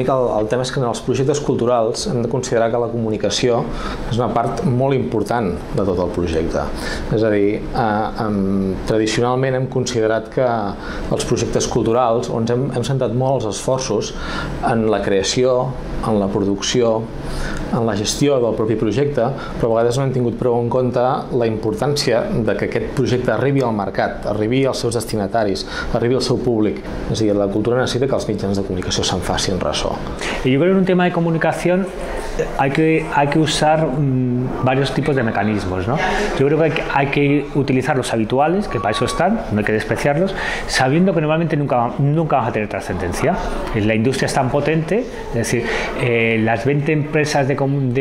mica el tema és que en els projectes culturals hem de considerar que la comunicació és una part molt important de tot el projecte. És a dir, tradicionalment hem considerat que els projectes culturals, on hem centrat molt els esforços en la creació, en la producció, en la gestió del propi projecte, però a vegades no hem tingut prou en compte la importància de que aquest projecte arribi al mercat, arribi als seus destinataris, arribi al seu públic. És a dir, la cultura necessita que els mitjans de comunicació se'n facin ressò. Y yo creo que en un tema de comunicación hay que usar varios tipos de mecanismos, ¿no? Yo creo que hay que utilizar los habituales, que para eso están, no hay que despreciarlos, sabiendo que normalmente nunca vamos a tener trascendencia. La industria es tan potente, es decir, las 20 empresas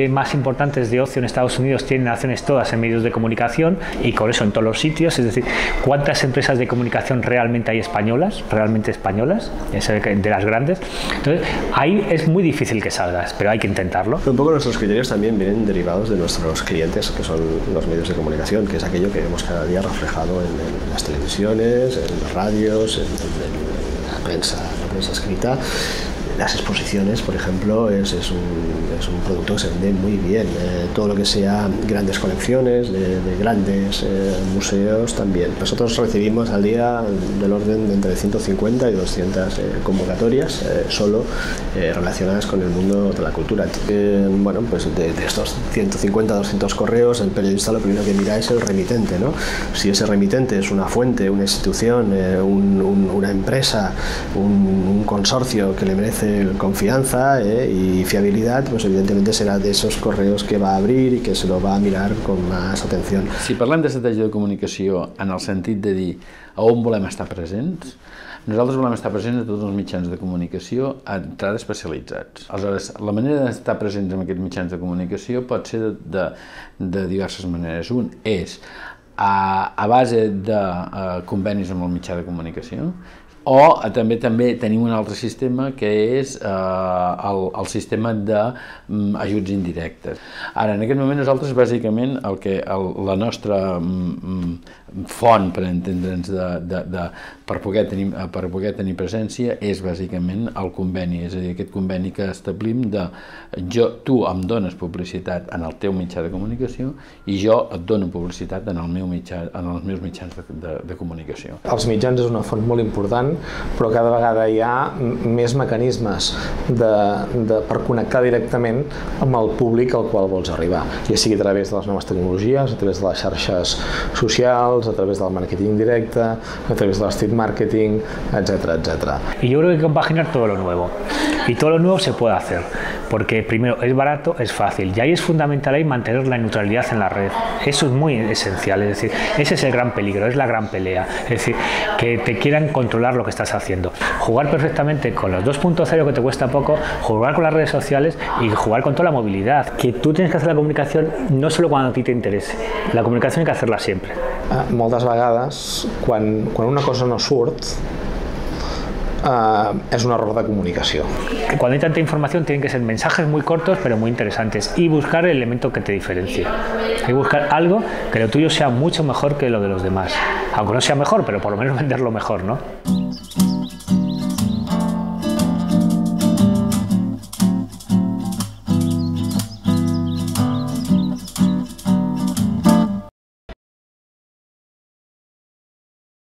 más importantes de ocio en Estados Unidos tienen acciones todas en medios de comunicación y con eso en todos los sitios, es decir, ¿cuántas empresas de comunicación realmente hay españolas, de las grandes? Entonces, ahí es muy difícil que salgas, pero hay que intentarlo. Un poco nuestros criterios también vienen derivados de nuestros clientes, que son los medios de comunicación, que es aquello que vemos cada día reflejado en las televisiones, en las radios, en la prensa escrita. Las exposiciones, por ejemplo, es un producto que se vende muy bien. Todo lo que sea grandes colecciones, de grandes museos también. Nosotros recibimos al día del orden de entre 150 y 200 convocatorias solo relacionadas con el mundo de la cultura. Bueno, pues de estos 150 a 200 correos, el periodista lo primero que mira es el remitente, ¿no? Si ese remitente es una fuente, una institución, una empresa, un consorcio que le merece confianza y fiabilidad, pues evidentemente serà d'esos correus que va a abrir i que se lo va a mirar con más atención. Si parlem d'estratègia de comunicació en el sentit de dir a on volem estar presents, nosaltres volem estar presents a tots els mitjans de comunicació a entrada especialitzats. Aleshores, la manera d'estar presents en aquests mitjans de comunicació pot ser de diverses maneres. Un és a base de convenis amb el mitjà de comunicació, o també tenim un altre sistema que és el sistema d'ajuts indirectes. Ara, en aquest moment nosaltres bàsicament la nostra font, per entendre'ns, per poder tenir presència és bàsicament el conveni, és a dir, aquest conveni que establim de tu em dones publicitat en el teu mitjà de comunicació i jo et dono publicitat en els meus mitjans de comunicació. Els mitjans és una font molt important, però cada vegada hi ha més mecanismes per connectar directament amb el públic al qual vols arribar, ja sigui a través de les noves tecnologies, a través de les xarxes socials, a través del màrqueting directe, a través del street marketing, etcétera, etcétera. Y yo creo que hay que compaginar todo lo nuevo, y todo lo nuevo se puede hacer, porque primero es barato, es fácil, y ahí es fundamental mantener la neutralidad en la red. Eso es muy esencial, es decir, ese es el gran peligro, es la gran pelea, es decir, que te quieran controlar lo que estás haciendo. Jugar perfectamente con los 2.0 que te cuesta poco, jugar con las redes sociales y jugar con toda la movilidad. Que tú tienes que hacer la comunicación no solo cuando a ti te interese, la comunicación hay que hacerla siempre. Moltes vegades, quan una cosa no surt, es un error de comunicación. Cuando hay tanta información tienen que ser mensajes muy cortos pero muy interesantes y buscar el elemento que te diferencie. Hay que buscar algo que lo tuyo sea mucho mejor que lo de los demás. Aunque no sea mejor, pero por lo menos venderlo mejor, ¿no?